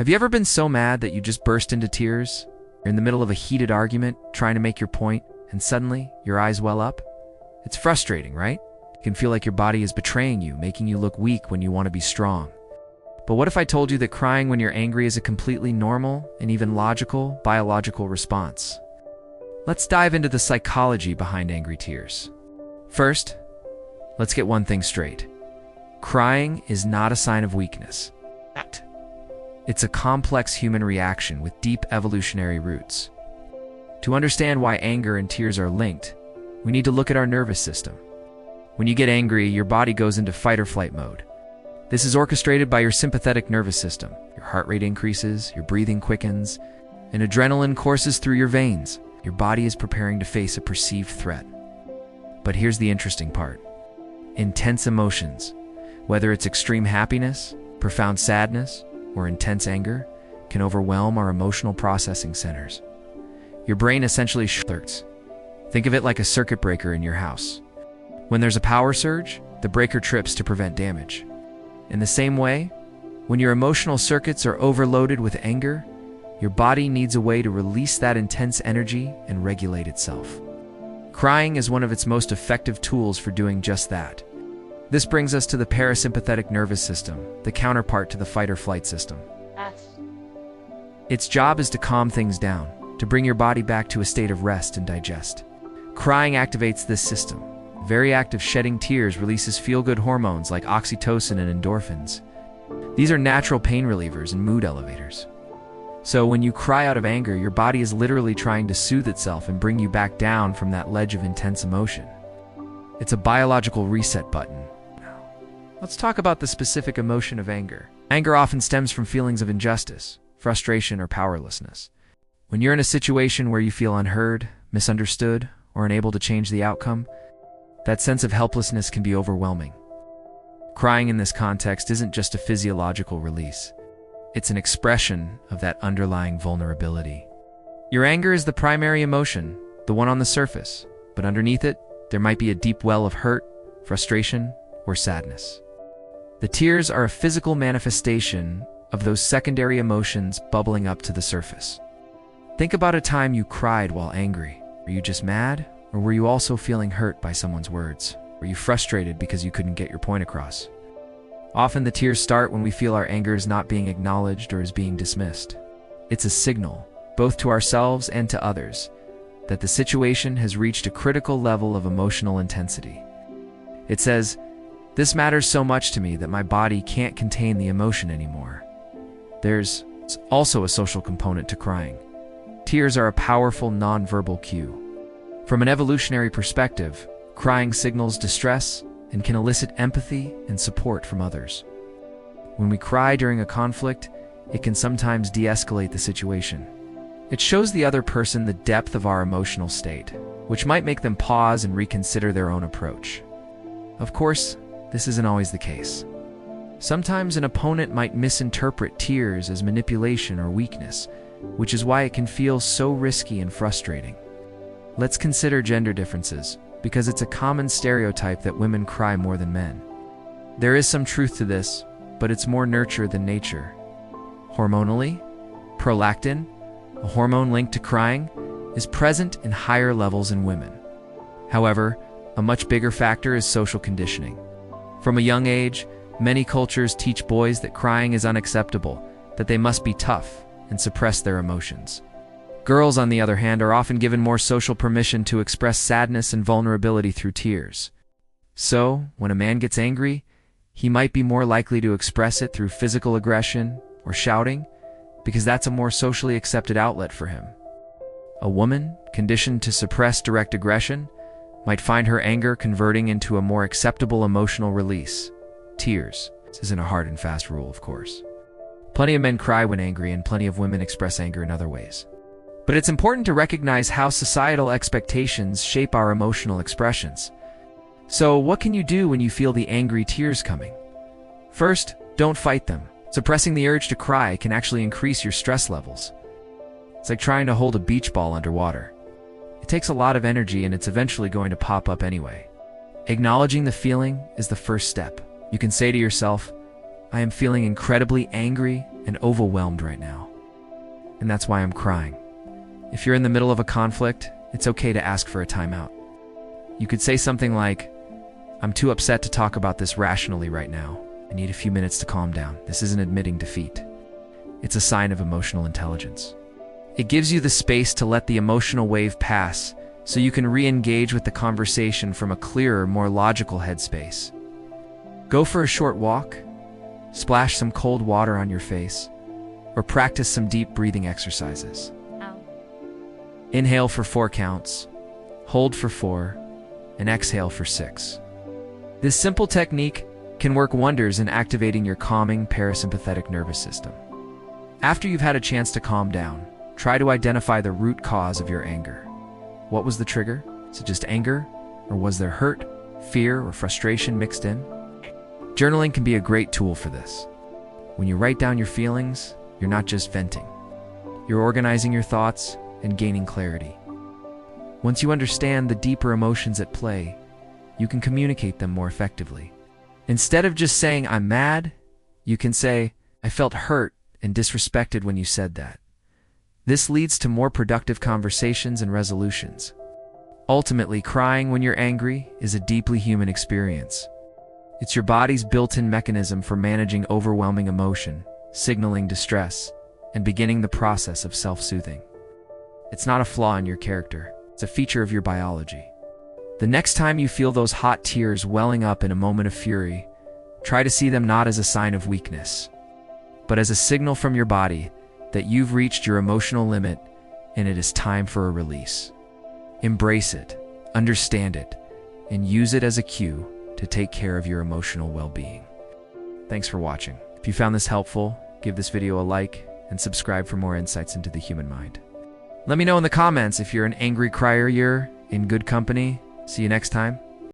Have you ever been so mad that you just burst into tears? You're in the middle of a heated argument, trying to make your point, and suddenly, your eyes well up? It's frustrating, right? It can feel like your body is betraying you, making you look weak when you want to be strong. But what if I told you that crying when you're angry is a completely normal and even logical, biological response? Let's dive into the psychology behind angry tears. First, let's get one thing straight. Crying is not a sign of weakness. It's a complex human reaction with deep evolutionary roots. To understand why anger and tears are linked, we need to look at our nervous system. When you get angry, your body goes into fight or flight mode. This is orchestrated by your sympathetic nervous system. Your heart rate increases, your breathing quickens, and adrenaline courses through your veins. Your body is preparing to face a perceived threat. But here's the interesting part. Intense emotions, whether it's extreme happiness, profound sadness, or intense anger, can overwhelm our emotional processing centers. Your brain essentially alerts. Think of it like a circuit breaker in your house. When there's a power surge, the breaker trips to prevent damage. In the same way, when your emotional circuits are overloaded with anger, your body needs a way to release that intense energy and regulate itself. Crying is one of its most effective tools for doing just that. This brings us to the parasympathetic nervous system, the counterpart to the fight or flight system. Its job is to calm things down, to bring your body back to a state of rest and digest. Crying activates this system. Very active shedding tears releases feel-good hormones like oxytocin and endorphins. These are natural pain relievers and mood elevators. So when you cry out of anger, your body is literally trying to soothe itself and bring you back down from that ledge of intense emotion. It's a biological reset button. Let's talk about the specific emotion of anger. Anger often stems from feelings of injustice, frustration, or powerlessness. When you're in a situation where you feel unheard, misunderstood, or unable to change the outcome, that sense of helplessness can be overwhelming. Crying in this context isn't just a physiological release. It's an expression of that underlying vulnerability. Your anger is the primary emotion, the one on the surface, but underneath it, there might be a deep well of hurt, frustration, or sadness. The tears are a physical manifestation of those secondary emotions bubbling up to the surface. Think about a time you cried while angry. Were you just mad, or were you also feeling hurt by someone's words? Were you frustrated because you couldn't get your point across? Often the tears start when we feel our anger is not being acknowledged or is being dismissed. It's a signal, both to ourselves and to others, that the situation has reached a critical level of emotional intensity. It says, "This matters so much to me that my body can't contain the emotion anymore." There's also a social component to crying. Tears are a powerful nonverbal cue. From an evolutionary perspective, crying signals distress and can elicit empathy and support from others. When we cry during a conflict, it can sometimes de-escalate the situation. It shows the other person the depth of our emotional state, which might make them pause and reconsider their own approach. Of course, this isn't always the case. Sometimes an opponent might misinterpret tears as manipulation or weakness, which is why it can feel so risky and frustrating. Let's consider gender differences, because it's a common stereotype that women cry more than men. There is some truth to this, but it's more nurture than nature. Hormonally, prolactin, a hormone linked to crying, is present in higher levels in women. However, a much bigger factor is social conditioning. From a young age, many cultures teach boys that crying is unacceptable, that they must be tough and suppress their emotions. Girls, on the other hand, are often given more social permission to express sadness and vulnerability through tears. So, when a man gets angry, he might be more likely to express it through physical aggression or shouting, because that's a more socially accepted outlet for him. A woman, conditioned to suppress direct aggression, might find her anger converting into a more acceptable emotional release. Tears. This isn't a hard and fast rule, of course. Plenty of men cry when angry, and plenty of women express anger in other ways. But it's important to recognize how societal expectations shape our emotional expressions. So, what can you do when you feel the angry tears coming? First, don't fight them. Suppressing the urge to cry can actually increase your stress levels. It's like trying to hold a beach ball underwater. It takes a lot of energy, and it's eventually going to pop up anyway. Acknowledging the feeling is the first step. You can say to yourself, "I am feeling incredibly angry and overwhelmed right now. And that's why I'm crying. If you're in the middle of a conflict, it's okay to ask for a timeout. You could say something like, "I'm too upset to talk about this rationally right now. I need a few minutes to calm down." This isn't admitting defeat. It's a sign of emotional intelligence. It gives you the space to let the emotional wave pass so you can re-engage with the conversation from a clearer, more logical headspace. Go for a short walk, splash some cold water on your face, or practice some deep breathing exercises. Inhale for 4 counts, hold for 4, and exhale for 6. This simple technique can work wonders in activating your calming parasympathetic nervous system. After you've had a chance to calm down, try to identify the root cause of your anger. What was the trigger? Is it just anger? Or was there hurt, fear, or frustration mixed in? Journaling can be a great tool for this. When you write down your feelings, you're not just venting. You're organizing your thoughts and gaining clarity. Once you understand the deeper emotions at play, you can communicate them more effectively. Instead of just saying, "I'm mad," you can say, "I felt hurt and disrespected when you said that." This leads to more productive conversations and resolutions. Ultimately, crying when you're angry is a deeply human experience. It's your body's built-in mechanism for managing overwhelming emotion, signaling distress, and beginning the process of self-soothing. It's not a flaw in your character, it's a feature of your biology. The next time you feel those hot tears welling up in a moment of fury, try to see them not as a sign of weakness, but as a signal from your body that you've reached your emotional limit and it is time for a release. Embrace it, understand it, and use it as a cue to take care of your emotional well-being. Thanks for watching. If you found this helpful, give this video a like and subscribe for more insights into the human mind. Let me know in the comments if you're an angry crier. You're in good company. See you next time.